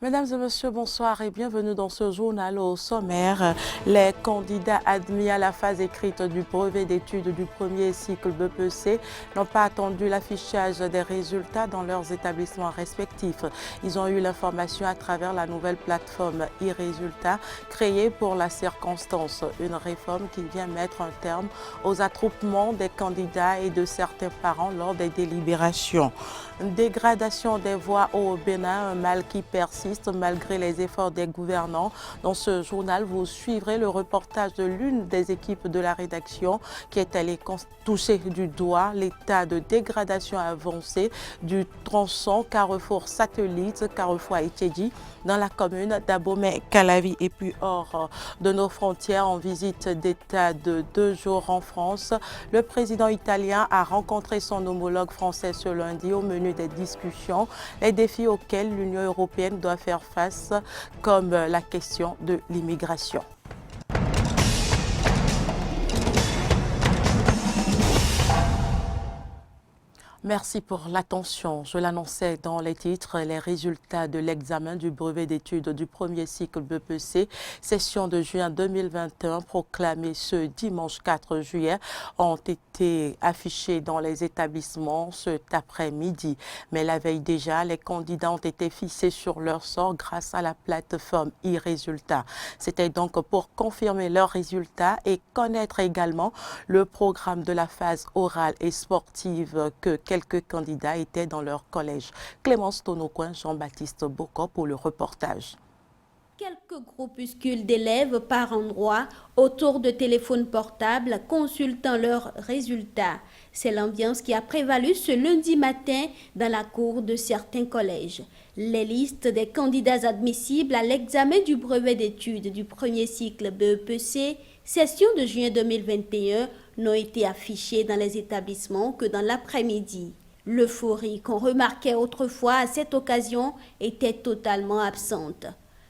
Mesdames et messieurs, bonsoir et bienvenue dans ce journal. Au sommaire. Les candidats admis à la phase écrite du brevet d'études du premier cycle BPC n'ont pas attendu l'affichage des résultats dans leurs établissements respectifs. Ils ont eu l'information à travers la nouvelle plateforme e-Résultats créée pour la circonstance. Une réforme qui vient mettre un terme aux attroupements des candidats et de certains parents lors des délibérations. Dégradation des voies au Bénin, un mal qui persiste malgré les efforts des gouvernants. Dans ce journal, vous suivrez le reportage de l'une des équipes de la rédaction qui est allée toucher du doigt l'état de dégradation avancée du tronçon Carrefour Satellite, Carrefour Haïtedi, dans la commune d'Abomey-Calavi. Et puis hors de nos frontières, en visite d'État de 2 jours en France, le président italien a rencontré son homologue français ce lundi. Au menu des discussions, les défis auxquels l'Union européenne doit faire face, comme la question de l'immigration. Merci pour l'attention. Je l'annonçais dans les titres, les résultats de l'examen du brevet d'études du premier cycle BPC, session de juin 2021, proclamée ce dimanche 4 juillet, ont été affichés dans les établissements cet après-midi. Mais la veille déjà, les candidats ont été fixés sur leur sort grâce à la plateforme e-Résultats. C'était donc pour confirmer leurs résultats et connaître également le programme de la phase orale et sportive que quelques candidats étaient dans leur collège. Clémence Tonocoin, Jean-Baptiste Bocco pour le reportage. Quelques groupuscules d'élèves par endroits autour de téléphones portables consultant leurs résultats. C'est l'ambiance qui a prévalu ce lundi matin dans la cour de certains collèges. Les listes des candidats admissibles à l'examen du brevet d'études du premier cycle BEPC, session de juin 2021, n'ont été affichées dans les établissements que dans l'après-midi. L'euphorie qu'on remarquait autrefois à cette occasion était totalement absente.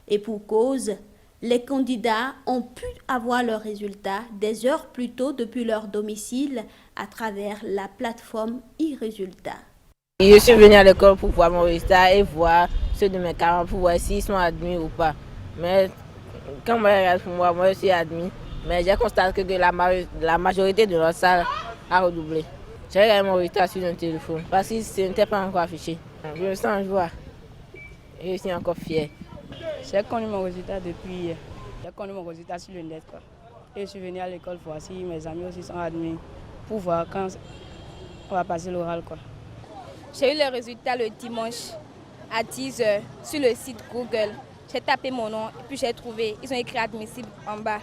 Et pour cause, les candidats ont pu avoir leurs résultats des heures plus tôt depuis leur domicile à travers la plateforme e-Résultats. Je suis venu à l'école pour voir mon résultat et voir ceux de mes camarades pour voir s'ils sont admis ou pas. Mais quand moi je regarde pour moi je suis admis. Mais j'ai constaté que la majorité de la salle a redoublé. J'ai regardé mon résultat sur mon téléphone parce que ce n'était pas encore affiché. Je me sens en joie et je suis encore fier. J'ai connu mon résultat depuis hier. J'ai connu mon résultat sur le net. Et je suis venu à l'école pour voir si mes amis aussi sont admis pour voir quand on va passer l'oral. J'ai eu le résultat le dimanche à 10 h sur le site Google. J'ai tapé mon nom et puis j'ai trouvé, ils ont écrit admissible en bas.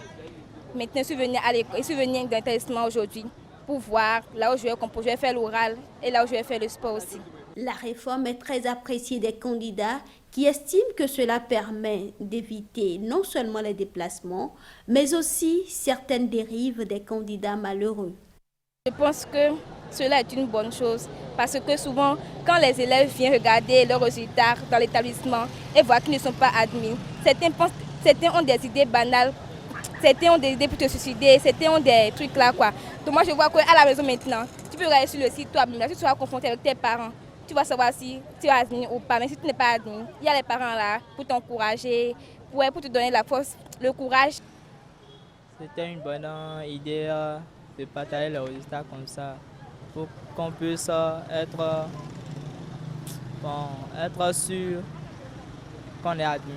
Maintenant, je suis venue à l'école, je suis venue dans l'établissement aujourd'hui pour voir là où je vais faire l'oral et là où je vais faire le sport aussi. La réforme est très appréciée des candidats qui estiment que cela permet d'éviter non seulement les déplacements, mais aussi certaines dérives des candidats malheureux. Je pense que cela est une bonne chose parce que souvent, quand les élèves viennent regarder leurs résultats dans l'établissement et voient qu'ils ne sont pas admis, certains ont des idées banales, certains ont des idées pour te suicider, certains ont des trucs là. Donc moi je vois qu'à la maison maintenant, tu peux regarder sur le site toi-même, si tu seras confronté avec tes parents. Tu vas savoir si tu es admis ou pas. Mais si tu n'es pas admis, il y a les parents là pour t'encourager, pour te donner la force, le courage. C'était une bonne idée de partager les résultats comme ça pour qu'on puisse être sûr qu'on est admis.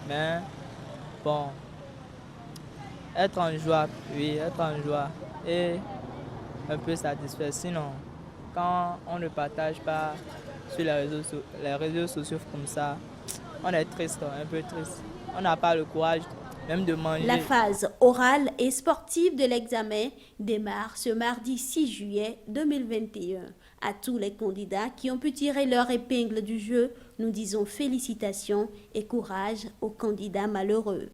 Mais bon, être en joie, oui, être en joie et un peu satisfait. Sinon, quand on ne partage pas sur les réseaux sociaux comme ça, on est triste, un peu triste. On n'a pas le courage même de manger. La phase orale et sportive de l'examen démarre ce mardi 6 juillet 2021. À tous les candidats qui ont pu tirer leur épingle du jeu, nous disons félicitations et courage aux candidats malheureux.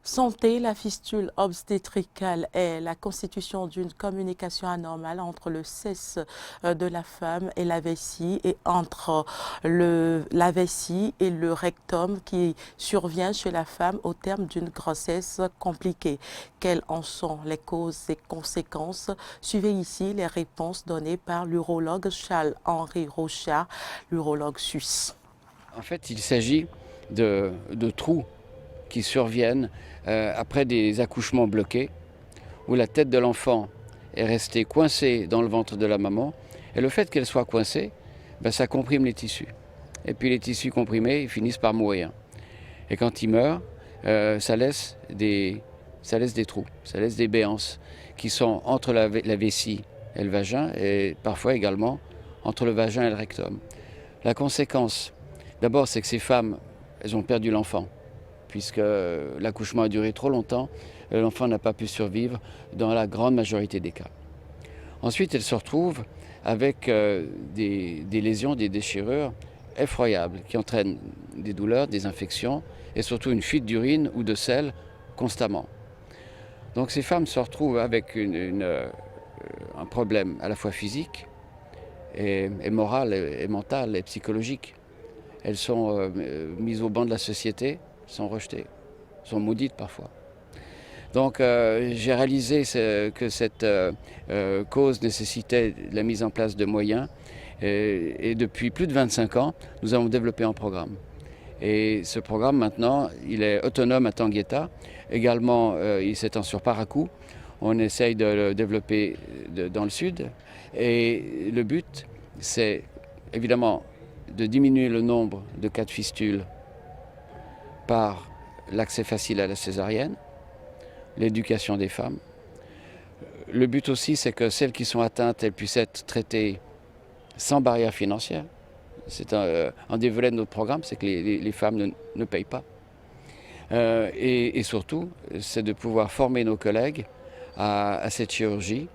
Santé, la fistule obstétricale est la constitution d'une communication anormale entre le cesse de la femme et la vessie et entre la vessie et le rectum qui survient chez la femme au terme d'une grossesse compliquée. Quelles en sont les causes et conséquences? Suivez ici les réponses données par l'urologue Charles-Henri Rochard, l'urologue suisse. En fait, il s'agit de trous qui surviennent après des accouchements bloqués, où la tête de l'enfant est restée coincée dans le ventre de la maman, et le fait qu'elle soit coincée, ça comprime les tissus. Et puis les tissus comprimés, ils finissent par mourir. Et quand ils meurent, ça laisse des trous, ça laisse des béances qui sont entre la vessie et le vagin, et parfois également entre le vagin et le rectum. La conséquence, d'abord, c'est que ces femmes, elles ont perdu l'enfant, puisque l'accouchement a duré trop longtemps, l'enfant n'a pas pu survivre dans la grande majorité des cas. Ensuite, elles se retrouvent avec des lésions, des déchirures effroyables qui entraînent des douleurs, des infections et surtout une fuite d'urine ou de sel constamment. Donc ces femmes se retrouvent avec un problème à la fois physique et moral et mental et psychologique. Elles sont mises au banc de la société, sont rejetées, sont maudites parfois. Donc j'ai réalisé que cette cause nécessitait la mise en place de moyens et depuis plus de 25 ans, nous avons développé un programme. Et ce programme maintenant, il est autonome à Tanguieta, également il s'étend sur Parakou. On essaye de le développer dans le sud et le but c'est évidemment de diminuer le nombre de cas de fistule par l'accès facile à la césarienne, l'éducation des femmes. Le but aussi, c'est que celles qui sont atteintes, elles puissent être traitées sans barrière financière. C'est un des volets de notre programme, c'est que les femmes ne payent pas. Et surtout, c'est de pouvoir former nos collègues à cette chirurgie.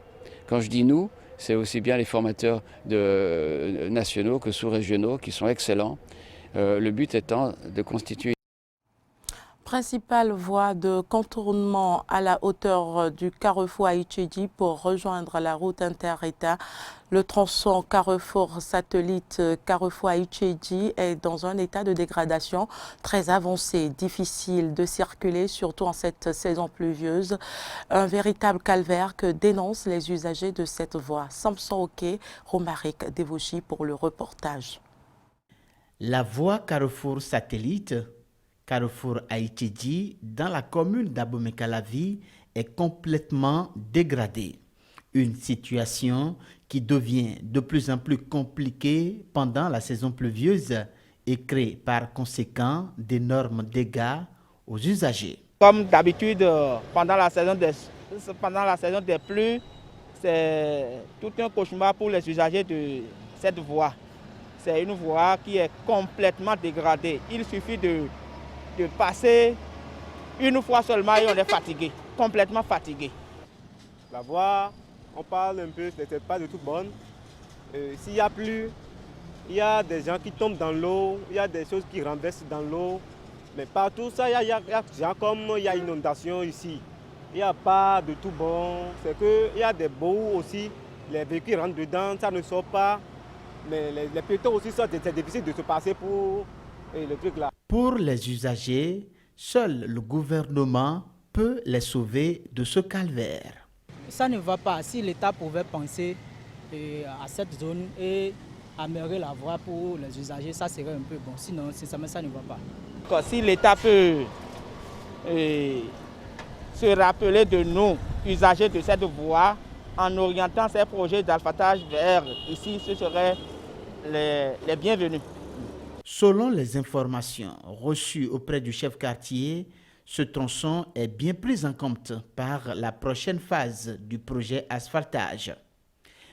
Quand je dis nous, c'est aussi bien les formateurs nationaux que sous-régionaux qui sont excellents. Le but étant de constituer Principale voie de contournement à la hauteur du carrefour Aïtchedji pour rejoindre la route inter-État. Le tronçon carrefour satellite carrefour Aïtchedji est dans un état de dégradation très avancé, difficile de circuler, surtout en cette saison pluvieuse. Un véritable calvaire que dénoncent les usagers de cette voie. Samson Oké, Romaric Devochi pour le reportage. La voie carrefour satellite Carrefour Aïtchedji, dans la commune d'Abomey-Calavi, est complètement dégradée. Une situation qui devient de plus en plus compliquée pendant la saison pluvieuse et crée par conséquent d'énormes dégâts aux usagers. Comme d'habitude, pendant la saison des pluies, c'est tout un cauchemar pour les usagers de cette voie. C'est une voie qui est complètement dégradée. Il suffit de passer une fois seulement et on est fatigué, complètement fatigué. La voie, on parle un peu, c'est pas du tout bonne. S'il y a plu, il y a des gens qui tombent dans l'eau, il y a des choses qui renversent dans l'eau. Mais partout ça, il y a gens comme il y a inondation ici. Il n'y a pas de tout bon. C'est qu'il y a des bouts aussi, les véhicules rentrent dedans, ça ne sort pas. Mais les piétons aussi, c'est difficile de se passer pour le truc là. Pour les usagers, seul le gouvernement peut les sauver de ce calvaire. Ça ne va pas. Si l'État pouvait penser à cette zone et améliorer la voie pour les usagers, ça serait un peu bon. Sinon, sincèrement, ça ne va pas. Si l'État peut se rappeler de nous, usagers de cette voie, en orientant ces projets d'alphatage vers ici, ce serait les bienvenus. Selon les informations reçues auprès du chef quartier, ce tronçon est bien pris en compte par la prochaine phase du projet asphaltage.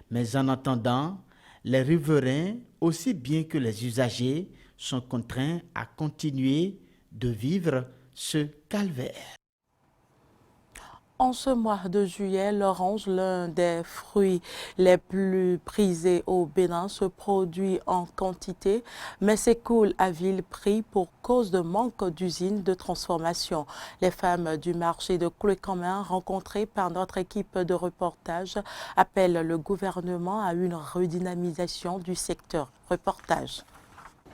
Mais en attendant, les riverains, aussi bien que les usagers, sont contraints à continuer de vivre ce calvaire. En ce mois de juillet, l'orange, l'un des fruits les plus prisés au Bénin, se produit en quantité, mais s'écoule à vil prix pour cause de manque d'usines de transformation. Les femmes du marché de Koulékamen, rencontrées par notre équipe de reportage, appellent le gouvernement à une redynamisation du secteur. Reportage.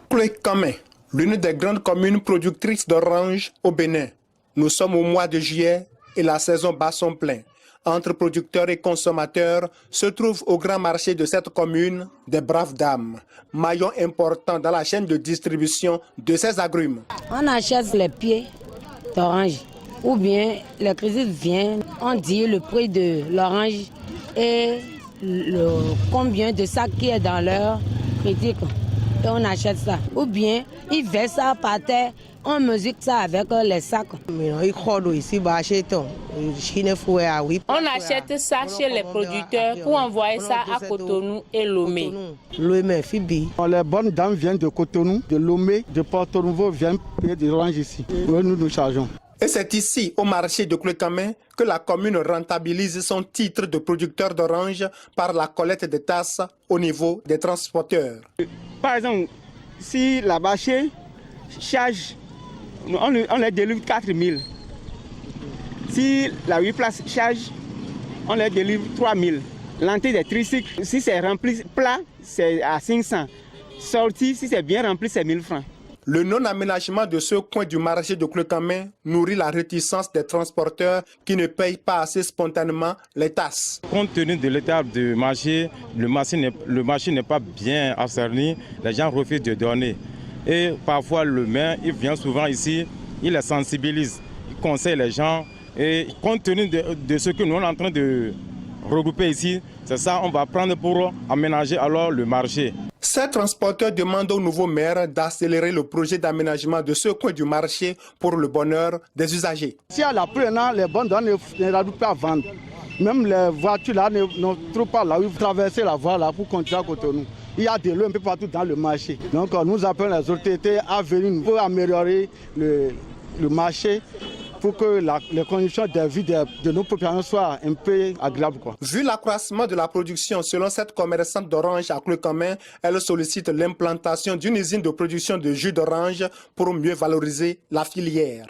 Koulékamen, l'une des grandes communes productrices d'oranges au Bénin. Nous sommes au mois de juillet et la saison bat son plein. entre producteurs et consommateurs se trouvent au grand marché de cette commune des braves dames, maillon important dans la chaîne de distribution de ces agrumes. On achète les pieds d'orange ou bien le crédit vient, on dit le prix de l'orange et combien de sacs qui est dans leur crédit. Et on achète ça. Ou bien ils versent ça par terre, on mesure ça avec les sacs. On achète ça chez les producteurs pour envoyer ça à Cotonou et Lomé. Les bonnes dames viennent de Cotonou, de Lomé, de Porto-Nouveau viennent payer des oranges ici. Nous chargeons. Et c'est ici, au marché de Clécamin, que la commune rentabilise son titre de producteur d'oranges par la collecte des tasses au niveau des transporteurs. Par exemple, si la bâchée charge, on les délivre 4 000. Si la 8 places charge, on les délivre 3 000. L'entrée des tricycles, si c'est rempli plat, c'est à 500. Sorti, si c'est bien rempli, c'est 1 000 francs. Le non-aménagement de ce coin du marché de Clécamin nourrit la réticence des transporteurs qui ne payent pas assez spontanément les tasses. Compte tenu de l'état du marché, le marché n'est pas bien assaini, les gens refusent de donner. Et parfois le maire, il vient souvent ici, il les sensibilise, il conseille les gens. Et compte tenu de ce que nous sommes en train de regrouper ici, c'est ça on va prendre pour aménager alors le marché. Ces transporteurs demandent au nouveau maire d'accélérer le projet d'aménagement de ce coin du marché pour le bonheur des usagers. Si à la pluie, les bonnes ne pas vendre. Même les voitures là ne trouvent pas là où traverser la voie là pour continuer à Cotonou. Il y a des lots un peu partout dans le marché. Donc nous appelons les autorités à venir pour améliorer le marché, pour que les conditions de vie de nos populations soient un peu agréables. Vu l'accroissement de la production, selon cette commerçante d'orange à Clécamin, elle sollicite l'implantation d'une usine de production de jus d'orange pour mieux valoriser la filière.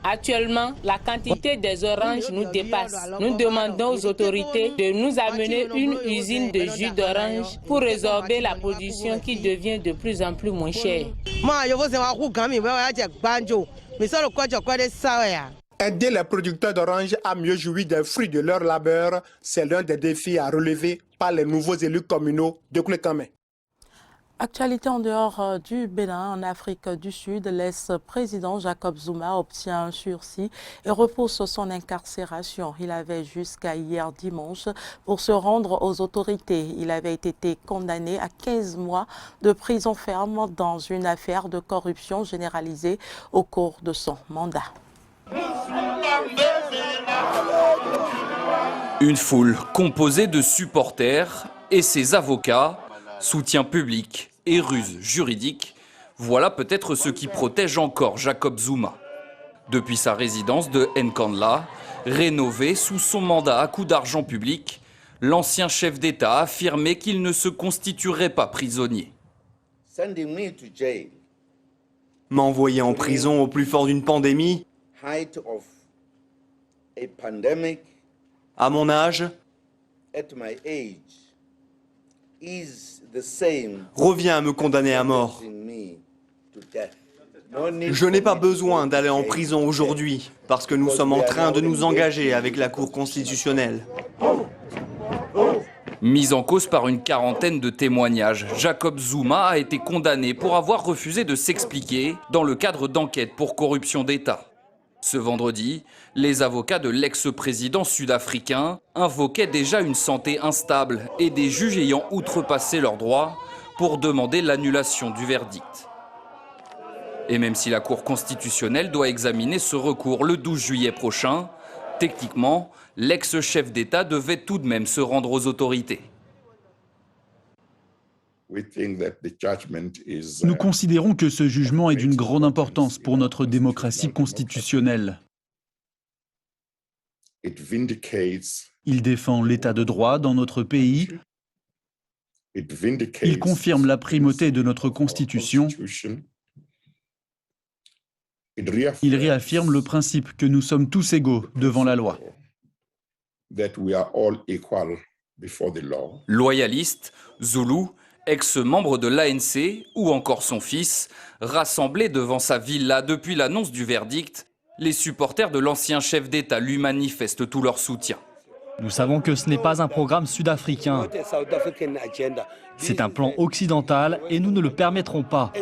Actuellement, la quantité des oranges nous dépasse. Nous demandons aux autorités de nous amener une usine de jus d'orange pour résorber la production qui devient de plus en plus moins chère. Aider les producteurs d'oranges à mieux jouir des fruits de leur labeur, c'est l'un des défis à relever par les nouveaux élus communaux de Clécamin. Actualité en dehors du Bénin, en Afrique du Sud, l'ex-président Jacob Zuma obtient un sursis et repousse son incarcération. Il avait jusqu'à hier dimanche pour se rendre aux autorités. Il avait été condamné à 15 mois de prison ferme dans une affaire de corruption généralisée au cours de son mandat. Une foule composée de supporters et ses avocats, soutien public et ruse juridique, voilà peut-être ce qui protège encore Jacob Zuma. Depuis sa résidence de Nkandla, rénovée sous son mandat à coups d'argent public, l'ancien chef d'État a affirmé qu'il ne se constituerait pas prisonnier. M'envoyer en prison au plus fort d'une pandémie, à mon âge, revient à me condamner à mort. Je n'ai pas besoin d'aller en prison aujourd'hui parce que nous sommes en train de nous engager avec la Cour constitutionnelle. Mis en cause par une quarantaine de témoignages, Jacob Zuma a été condamné pour avoir refusé de s'expliquer dans le cadre d'enquêtes pour corruption d'État. Ce vendredi, les avocats de l'ex-président sud-africain invoquaient déjà une santé instable et des juges ayant outrepassé leurs droits pour demander l'annulation du verdict. Et même si la Cour constitutionnelle doit examiner ce recours le 12 juillet prochain, techniquement, l'ex-chef d'État devait tout de même se rendre aux autorités. Nous considérons que ce jugement est d'une grande importance pour notre démocratie constitutionnelle. Il défend l'état de droit dans notre pays. Il confirme la primauté de notre Constitution. Il réaffirme le principe que nous sommes tous égaux devant la loi. Loyaliste, Zoulou, ex-membre de l'ANC ou encore son fils, rassemblés devant sa villa depuis l'annonce du verdict, Les supporters de l'ancien chef d'État lui manifestent tout leur soutien. Nous savons que ce n'est pas un programme sud-africain. C'est un plan occidental et nous ne le permettrons pas.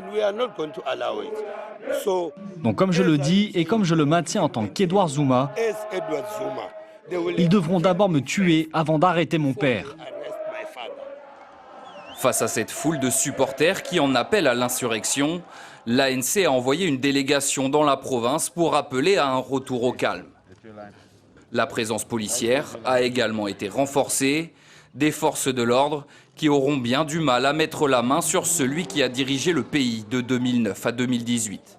Donc comme je le dis et comme je le maintiens en tant qu'Edouard Zuma, ils devront d'abord me tuer avant d'arrêter mon père. Face à cette foule de supporters qui en appellent à l'insurrection, l'ANC a envoyé une délégation dans la province pour appeler à un retour au calme. La présence policière a également été renforcée, des forces de l'ordre qui auront bien du mal à mettre la main sur celui qui a dirigé le pays de 2009 à 2018.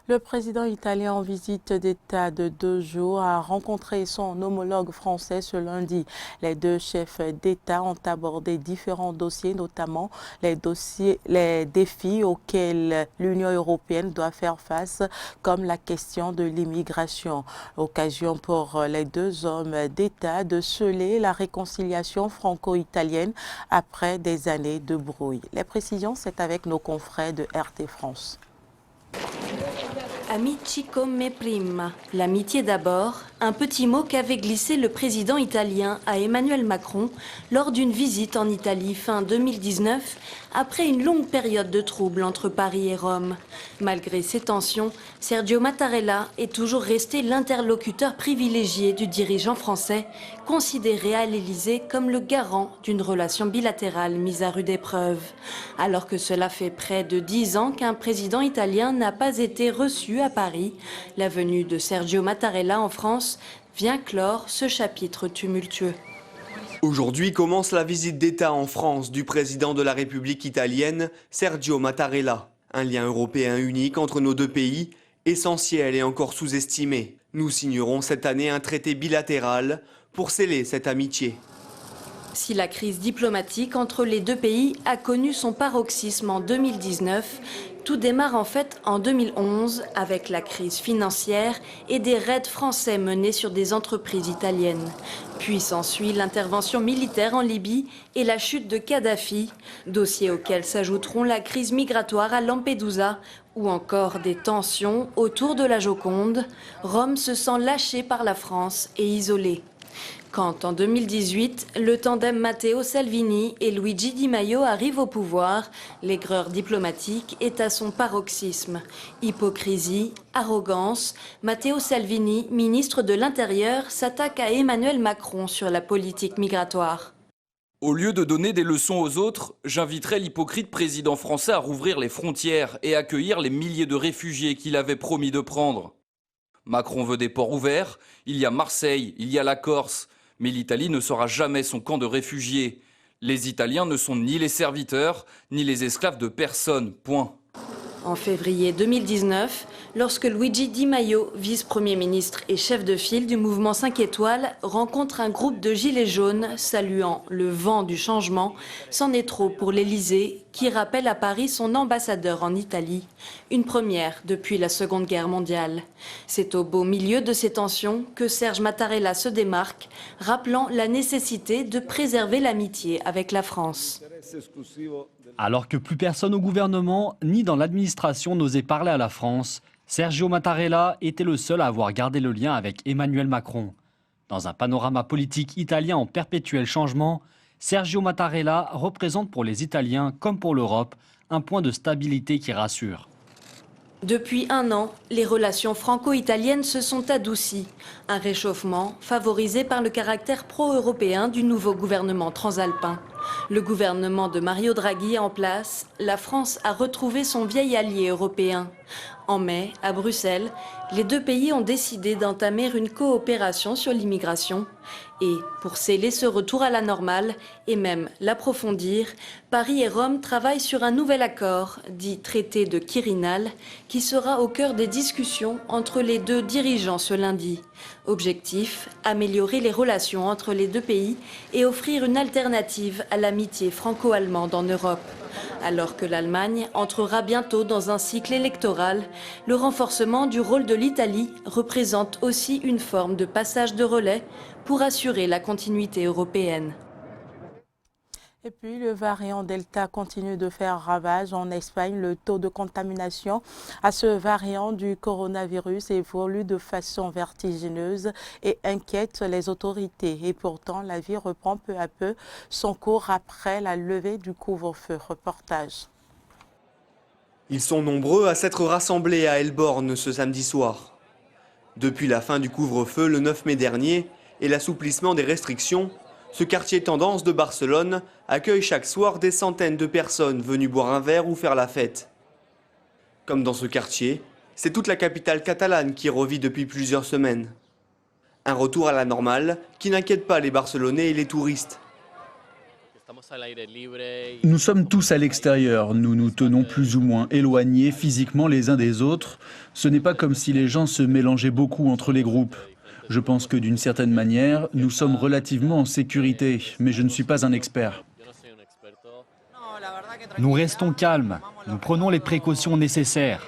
Le président italien en visite d'État de 2 jours a rencontré son homologue français ce lundi. Les deux chefs d'État ont abordé différents dossiers, notamment les défis auxquels l'Union européenne doit faire face, comme la question de l'immigration. Occasion pour les deux hommes d'État de sceller la réconciliation franco-italienne après des années de brouille. Les précisions, c'est avec nos confrères de RT France. Amici come prima, l'amitié d'abord, un petit mot qu'avait glissé le président italien à Emmanuel Macron lors d'une visite en Italie fin 2019, après une longue période de troubles entre Paris et Rome. Malgré ces tensions, Sergio Mattarella est toujours resté l'interlocuteur privilégié du dirigeant français, considéré à l'Élysée comme le garant d'une relation bilatérale mise à rude épreuve. Alors que cela fait près de 10 ans qu'un président italien n'a pas été reçu à Paris, la venue de Sergio Mattarella en France vient clore ce chapitre tumultueux. Aujourd'hui commence la visite d'État en France du président de la République italienne, Sergio Mattarella. Un lien européen unique entre nos deux pays, essentiel et encore sous-estimé. Nous signerons cette année un traité bilatéral pour sceller cette amitié. Si la crise diplomatique entre les deux pays a connu son paroxysme en 2019, tout démarre en fait en 2011 avec la crise financière et des raids français menés sur des entreprises italiennes. Puis s'ensuit l'intervention militaire en Libye et la chute de Kadhafi, dossier auquel s'ajouteront la crise migratoire à Lampedusa ou encore des tensions autour de la Joconde. Rome se sent lâchée par la France et isolée. Quand en 2018, le tandem Matteo Salvini et Luigi Di Maio arrivent au pouvoir, l'aigreur diplomatique est à son paroxysme. Hypocrisie, arrogance, Matteo Salvini, ministre de l'Intérieur, s'attaque à Emmanuel Macron sur la politique migratoire. Au lieu de donner des leçons aux autres, j'inviterai l'hypocrite président français à rouvrir les frontières et accueillir les milliers de réfugiés qu'il avait promis de prendre. Macron veut des ports ouverts, il y a Marseille, il y a la Corse. Mais l'Italie ne sera jamais son camp de réfugiés. Les Italiens ne sont ni les serviteurs, ni les esclaves de personne, point. En février 2019, lorsque Luigi Di Maio, vice-premier ministre et chef de file du mouvement 5 étoiles, rencontre un groupe de gilets jaunes saluant le vent du changement, c'en est trop pour l'Élysée, qui rappelle à Paris son ambassadeur en Italie, une première depuis la Seconde Guerre mondiale. C'est au beau milieu de ces tensions que Serge Mattarella se démarque, rappelant la nécessité de préserver l'amitié avec la France. Alors que plus personne au gouvernement ni dans l'administration n'osait parler à la France, Sergio Mattarella était le seul à avoir gardé le lien avec Emmanuel Macron. Dans un panorama politique italien en perpétuel changement, Sergio Mattarella représente pour les Italiens comme pour l'Europe un point de stabilité qui rassure. Depuis 1 an, les relations franco-italiennes se sont adoucies. Un réchauffement favorisé par le caractère pro-européen du nouveau gouvernement transalpin. Le gouvernement de Mario Draghi en place, la France a retrouvé son vieil allié européen. En mai, à Bruxelles, les deux pays ont décidé d'entamer une coopération sur l'immigration. Et pour sceller ce retour à la normale, et même l'approfondir, Paris et Rome travaillent sur un nouvel accord, dit traité de Quirinal, qui sera au cœur des discussions entre les deux dirigeants ce lundi. Objectif, améliorer les relations entre les deux pays et offrir une alternative à l'amitié franco-allemande en Europe. Alors que l'Allemagne entrera bientôt dans un cycle électoral, le renforcement du rôle de l'Italie représente aussi une forme de passage de relais pour assurer la continuité européenne. Et puis, le variant Delta continue de faire ravage en Espagne. Le taux de contamination à ce variant du coronavirus évolue de façon vertigineuse et inquiète les autorités. Et pourtant, la vie reprend peu à peu son cours après la levée du couvre-feu. Reportage. Ils sont nombreux à s'être rassemblés à Elborn ce samedi soir. Depuis la fin du couvre-feu le 9 mai dernier et l'assouplissement des restrictions, ce quartier tendance de Barcelone accueille chaque soir des centaines de personnes venues boire un verre ou faire la fête. Comme dans ce quartier, c'est toute la capitale catalane qui revit depuis plusieurs semaines. Un retour à la normale qui n'inquiète pas les Barcelonais et les touristes. Nous sommes tous à l'extérieur, nous nous tenons plus ou moins éloignés physiquement les uns des autres. Ce n'est pas comme si les gens se mélangeaient beaucoup entre les groupes. Je pense que d'une certaine manière, nous sommes relativement en sécurité, mais je ne suis pas un expert. Nous restons calmes, nous prenons les précautions nécessaires.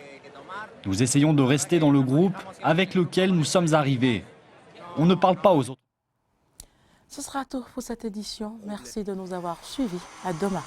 Nous essayons de rester dans le groupe avec lequel nous sommes arrivés. On ne parle pas aux autres. Ce sera tout pour cette édition. Merci de nous avoir suivis. À demain.